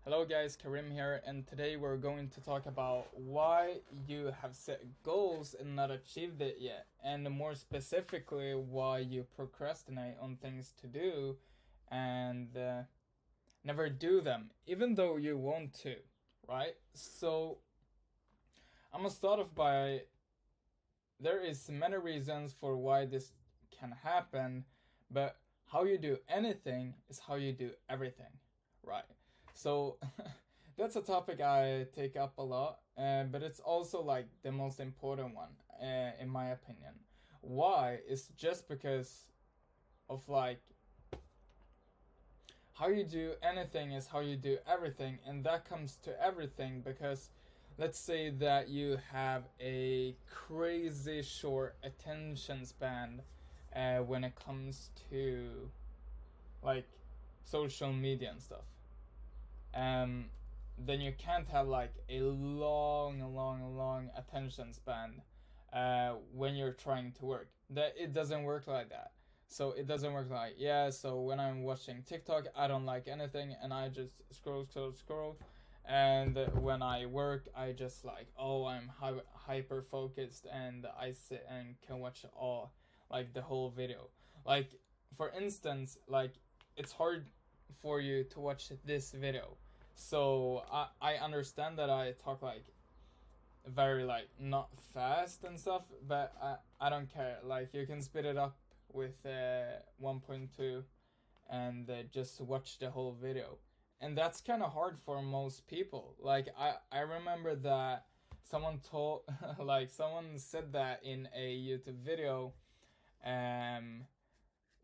Hello guys, Karim here, and today we're going to talk about why you have set goals and not achieved it yet, and more specifically, why you procrastinate on things to do and never do them, even though you want to, right? So, I'm gonna start off by there is many reasons for why this can happen, but how you do anything is how you do everything, right? So that's a topic I take up a lot, but it's also like the most important one, in my opinion. Why? Is just because of like how you do anything is how you do everything, and that comes to everything because let's say that you have a crazy short attention span when it comes to like social media and stuff. um, then you can't have like a long attention span when you're trying to work. That it doesn't work like that. So it doesn't work like, yeah, so when I'm watching TikTok, I don't like anything and I just scroll. And when I work, I just like, oh, I'm hyper focused and I sit and can watch all, like the whole video. Like, for instance, like it's hard for you to watch this video. So I understand that I talk like very like not fast and stuff, but I don't care. Like you can speed it up with 1.2 and just watch the whole video. And that's kind of hard for most people. Like I remember that someone told like someone said that in a YouTube video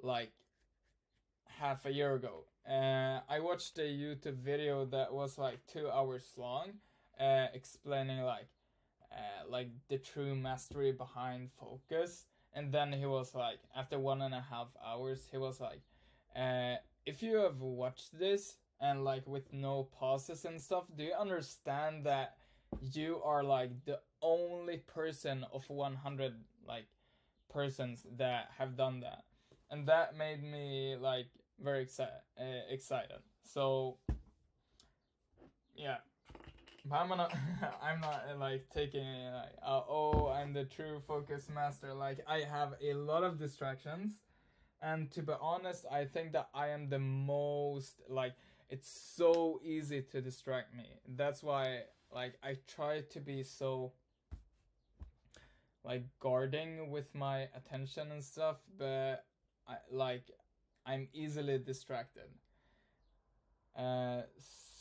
like half a year ago. I watched a YouTube video that was like 2 hours long, explaining like the true mastery behind focus. And then he was like, after 1.5 hours, he was like, if you have watched this and like with no pauses and stuff, do you understand that you are like the only person of 100 like persons that have done that? And that made me like very excited. So yeah, but I'm gonna I'm not like taking it like oh, I'm the true focus master. Like I have a lot of distractions, and to be honest, I think that I am the most like it's so easy to distract me. That's why like I try to be so like guarding with my attention and stuff, but I'm easily distracted.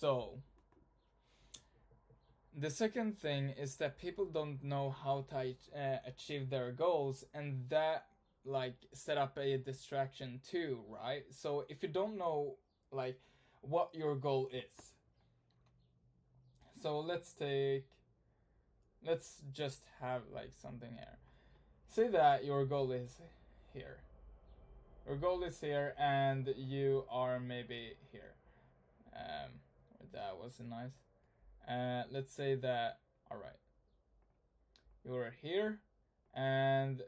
So the second thing is that people don't know how to achieve their goals, and that like set up a distraction too, right? So if you don't know like what your goal is, so let's just have like something here. Say that your goal is here. Your goal is here, and you are maybe here. Um, that wasn't nice. Let's say that. All right, you are here, and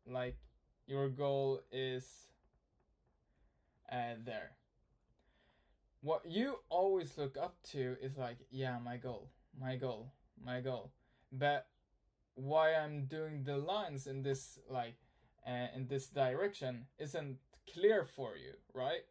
like your goal is there. What you always look up to is like, yeah, my goal, my goal, my goal. But why I'm doing the lines in this in this direction isn't clear for you, right?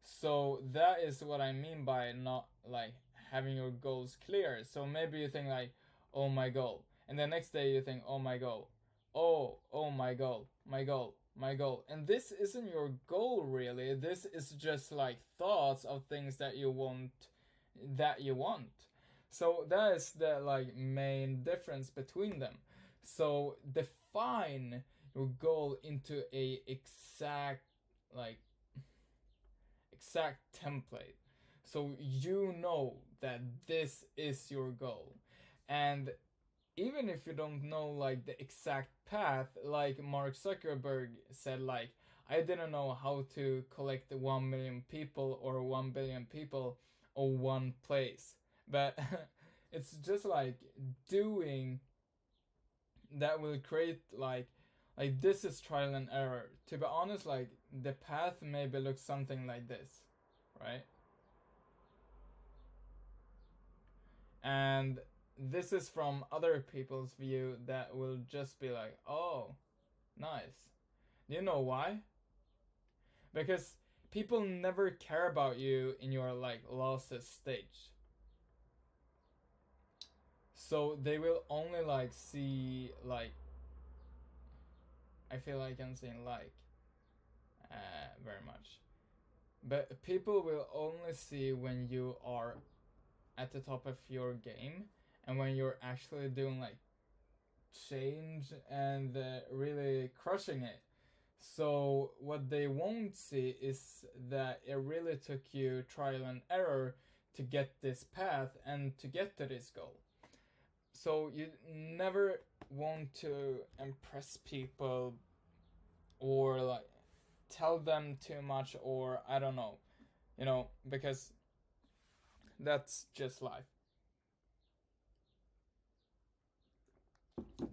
So that is what I mean by not like having your goals clear. So maybe you think like, oh my goal, and the next day you think, oh my goal, oh my goal, my goal, my goal, and this isn't your goal really. This is just like thoughts of things that you want, that you want. So that is the like main difference between them. So define your goal into a like exact template. So you know that this is your goal. And even if you don't know like the exact path, like Mark Zuckerberg said, like, I didn't know how to collect 1 million people or 1 billion people or one place. But it's just like doing that will create like this is trial and error. To be honest, like the path maybe looks something like this, right? And this is from other people's view that will just be like, oh, nice. Do you know why? Because people never care about you in your like losses stage. So they will only like see like, I feel like I'm saying like very much. But people will only see when you are at the top of your game and when you're actually doing like change and really crushing it. So what they won't see is that it really took you trial and error to get this path and to get to this goal. So you never want to impress people or like tell them too much, or I don't know, because that's just life.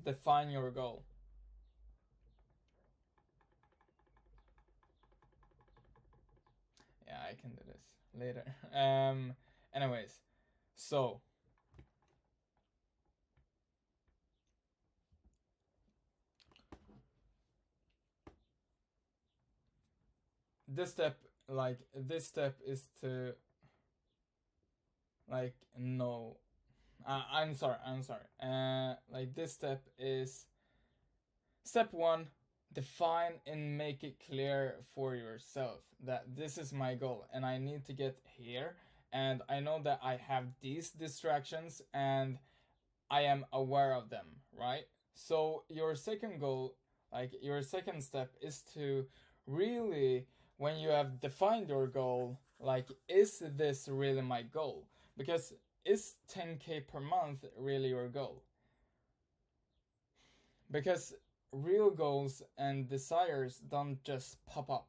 Define your goal. Yeah, I can do this later. Anyways, so this step is to like no. I'm sorry. Like this step is step one. Define and make it clear for yourself that this is my goal and I need to get here, and I know that I have these distractions and I am aware of them, right? So your second goal, like your second step is to really, when you have defined your goal, like, is this really my goal? Because is 10K per month really your goal? Because real goals and desires don't just pop up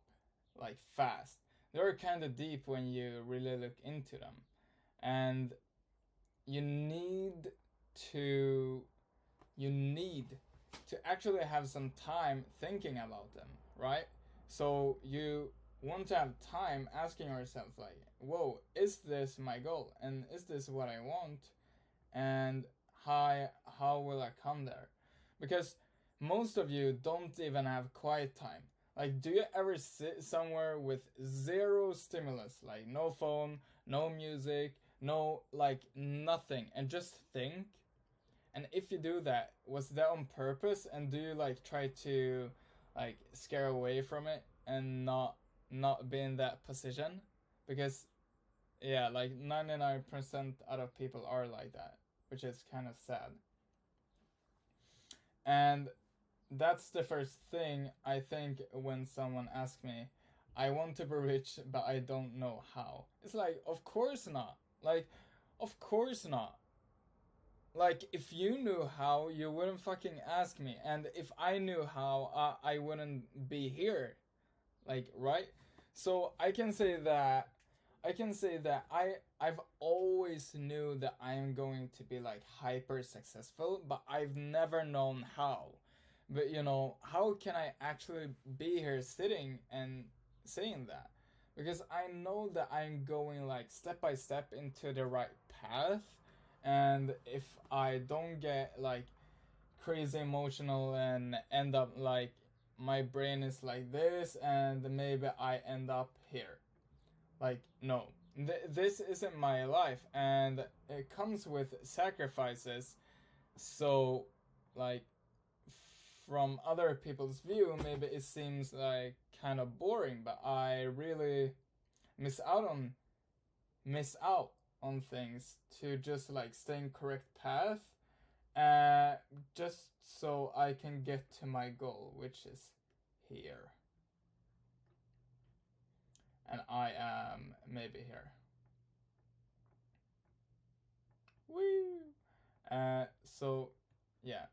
like fast. They're kind of deep when you really look into them. And you need to actually have some time thinking about them, right? So you want to have time asking yourself like, whoa, is this my goal? And is this what I want? And how will I come there? Because most of you don't even have quiet time. Like, do you ever sit somewhere with zero stimulus, like no phone, no music, no like nothing, and just think? And if you do that, was that on purpose? And do you like try to like scare away from it and not be in that position? Because yeah, like 99% out of people are like that, which is kind of sad. And that's the first thing I think when someone asks me, I want to be rich, but I don't know how. It's like, of course not. Like, of course not. Like, if you knew how, you wouldn't fucking ask me. And if I knew how, I wouldn't be here. Like, right? So I've always knew that I am going to be like hyper successful, but I've never known how. But how can I actually be here sitting and saying that? Because I know that I'm going like step by step into the right path, and if I don't get like crazy emotional and end up like my brain is like this and maybe I end up here. Like, no. This isn't my life, and it comes with sacrifices. So, like, from other people's view, maybe it seems like kind of boring, but I really miss out on miss out on things to just like stay in correct path, just so I can get to my goal, which is here. And I am maybe here. Woo! So, yeah.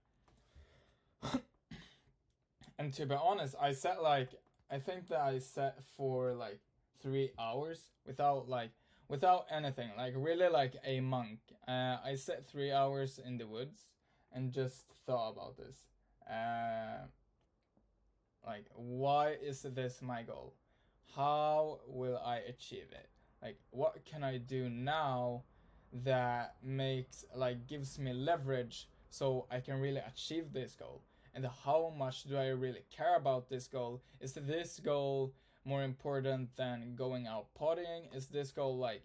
And to be honest, I think that I set for like 3 hours without anything, like really like a monk. I set 3 hours in the woods and just thought about this. Like, why is this my goal? How will I achieve it? Like, what can I do now that makes like gives me leverage so I can really achieve this goal. And how much do I really care about this goal? Is this goal more important than going out partying? Is this goal like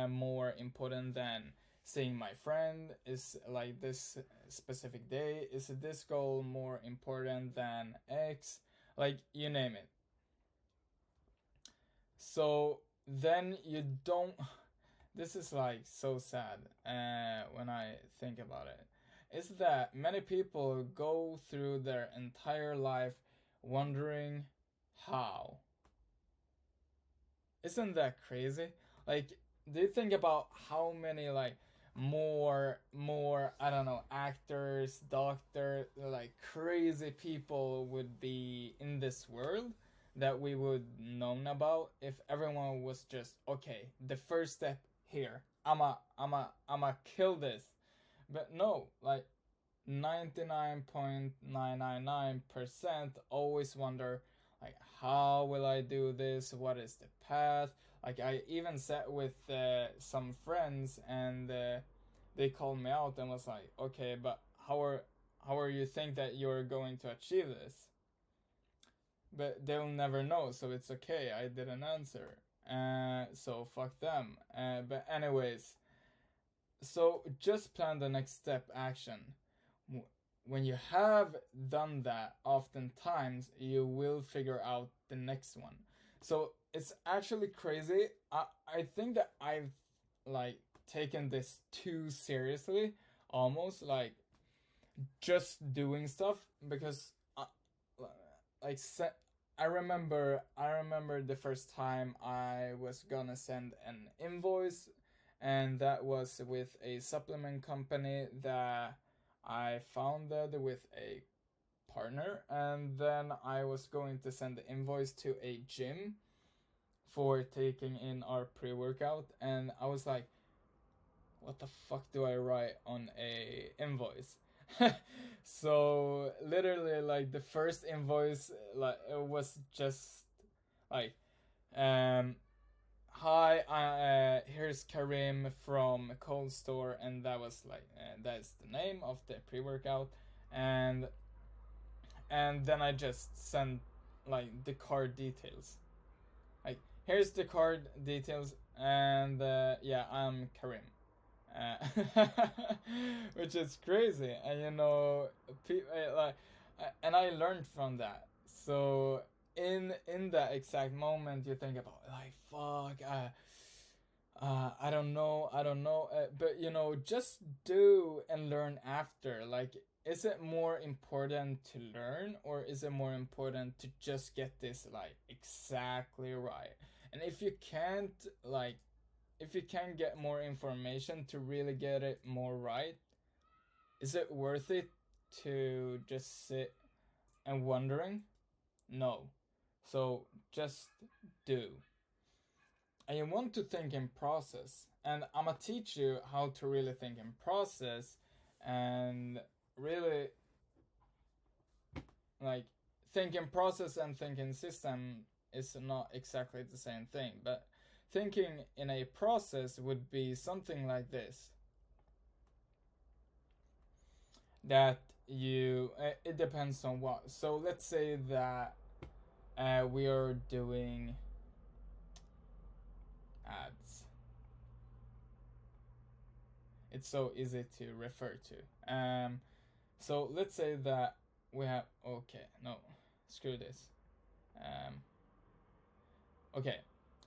more important than seeing my friend? Is like this specific day? Is this goal more important than X? Like you name it. So then you don't. This is like so sad when I think about it. Is that many people go through their entire life wondering how. Isn't that crazy? Like, do you think about how many like more I don't know actors, doctor, like crazy people would be in this world that we would known about if everyone was just okay. The first step here. I'ma kill this. But no, like 99.999% always wonder like how will I do this? What is the path? Like I even sat with some friends and they called me out and was like, okay, but how are you think that you're going to achieve this? But they'll never know, so it's okay. I didn't answer. So fuck them. But anyways, so just plan the next step action. When you have done that, oftentimes you will figure out the next one. So it's actually crazy. I think that I've like taken this too seriously, almost like just doing stuff because like I remember the first time I was gonna send an invoice, and that was with a supplement company that I founded with a partner, and then I was going to send the invoice to a gym for taking in our pre-workout, and I was like, what the fuck do I write on a invoice? So literally like the first invoice like it was just like um hi here's Karim from Cold Store, and that was like that's the name of the pre-workout, and then I just sent like the card details, like here's the card details, and yeah, I'm Karim, uh, which is crazy. And you know, like, and I learned from that. So in that exact moment, you think about like, fuck, I don't know, but you know, just do and learn after. Like, is it more important to learn, or is it more important to just get this like exactly right? And if you can get more information to really get it more right, is it worth it to just sit and wondering? No. So just do. And you want to think in process. And I'm gonna teach you how to really think in process, and really like thinking process and thinking system is not exactly the same thing, but thinking in a process would be something like this, that you it depends on what. So let's say that we are doing ads. It's so easy to refer to. So let's say that we have, okay, no, screw this. Okay,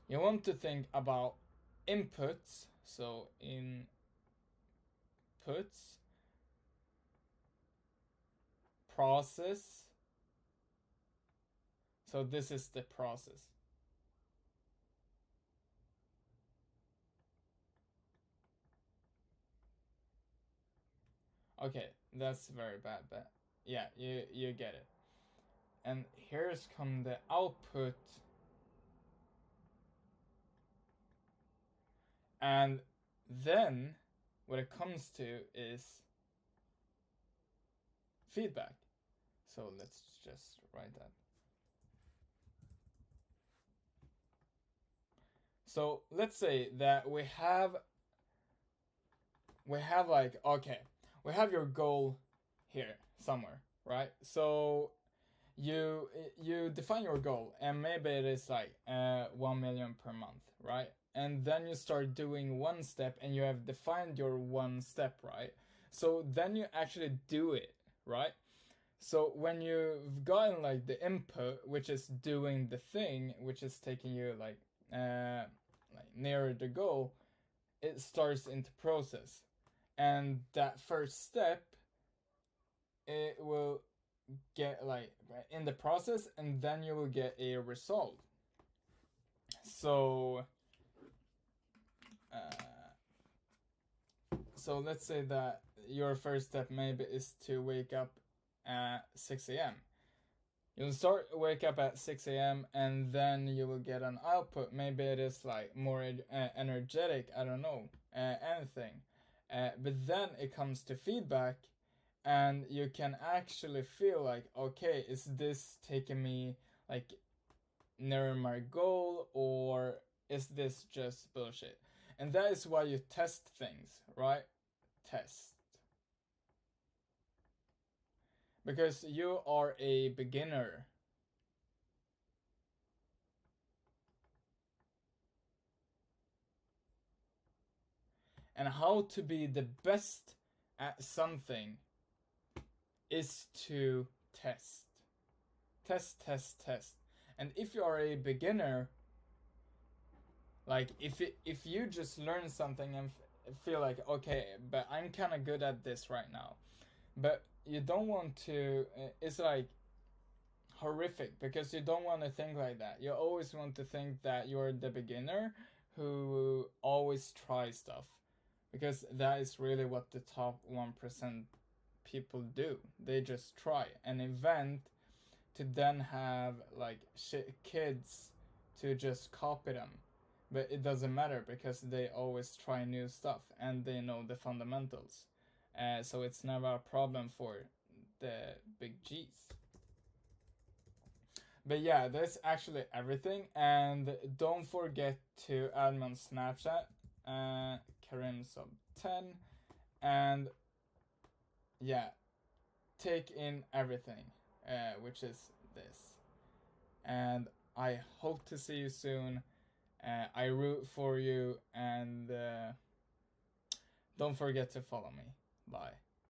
you want to think about inputs. So inputs, process. So this is the process. Okay, that's very bad, but yeah, you get it. And here's come the output, and then what it comes to is feedback. So let's just write that. So let's say that we have we have like, okay, we have your goal here somewhere, right? So you define your goal, and maybe it is like 1 million per month, right? And then you start doing one step, and you have defined your one step, right? So then you actually do it, right? So when you've gotten like the input, which is doing the thing, which is taking you like nearer the goal, it starts into process. And that first step, it will get like in the process, and then you will get a result. So so let's say that your first step maybe is to wake up at 6 a.m. You'll start wake up at 6 a.m. and then you will get an output. Maybe it is like more energetic, I don't know, anything. But then it comes to feedback, and you can actually feel like, okay, is this taking me like near my goal, or is this just bullshit? And that is why you test things, right? Test. Because you are a beginner. And how to be the best at something is to test. Test, test, test. And if you are a beginner, like if you just learn something and feel like, okay, but I'm kind of good at this right now, but you don't want to, it's like horrific, because you don't want to think like that. You always want to think that you're the beginner who always tries stuff, because that is really what the top 1% people do. They just try an event to then have like kids to just copy them. But it doesn't matter, because they always try new stuff and they know the fundamentals. So it's never a problem for the big G's. But yeah, that's actually everything. And don't forget to add me on Snapchat, Karim sub 10. And yeah, take in everything, which is this. And I hope to see you soon. I root for you, and don't forget to follow me. Bye.